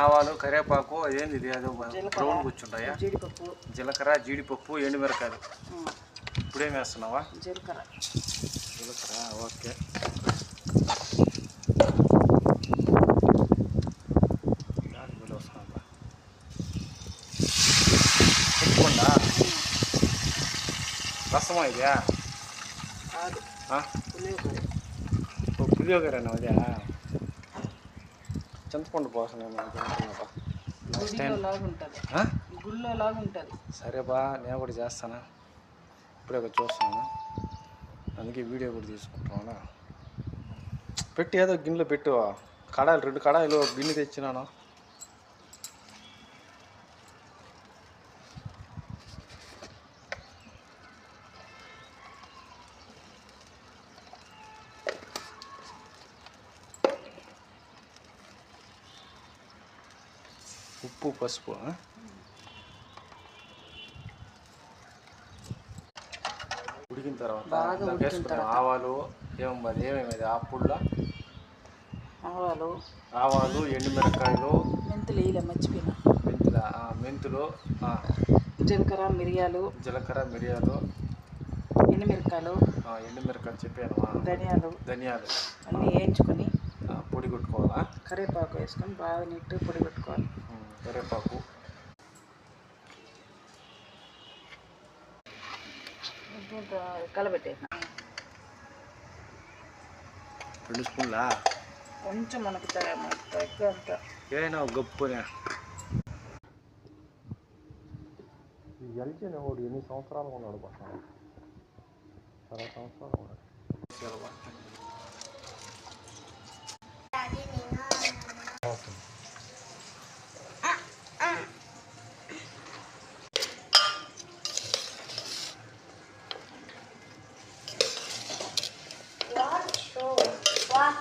ఆవాలు కరివేపాకు అదేంది ఇది అది బ్రౌన్ కూర్చుంటాయా జీలకర్ర జీడిపప్పు ఎండుమిరకాయలు ఇప్పుడేం వేస్తున్నావా జీలకర్ర ఓకే చెప్పుకుండా రసమా ఇదా పులియోగరేనా అదే చింతపండు పోసనే గుళ్ళో లాగా ఉంటుంది సరే బా నేను కూడా చేస్తాను ఇప్పుడే ఒక చూస్తాను అందుకే వీడియో కూడా తీసుకుంటున్నాను పెట్టి ఏదో గిన్నెలో పెట్టు కడాయిలు 2 కడాయిలు గిన్నె తెచ్చినాను ఉప్పు పసుపు ఉడికిన తర్వాత వేసుకున్నాం ఆవాలు ఏమేమి ఆపుళ్ళ ఆవాలు ఎండుమిరకాయలు మెంతులు జీలకర్ర మిరియాలు ఎండుమిరకాయలు చెప్పాను ధనియాలు అన్నీ వేయించుకొని పొడి కొట్టుకోవాలా కరివేపాకు వేసుకొని బాగా నీట్గా పొడి కొట్టుకోవాలి కరివేపాకు కలబెట్టేసిన 2 స్పూన్లా కొంచెం మనకు తగ్గంత ఏనా గొప్పనే ఎల్జీని వాడు ఎన్ని సంవత్సరాలు ఉన్నాడు చాలా సంవత్సరాలు ఉన్నాడు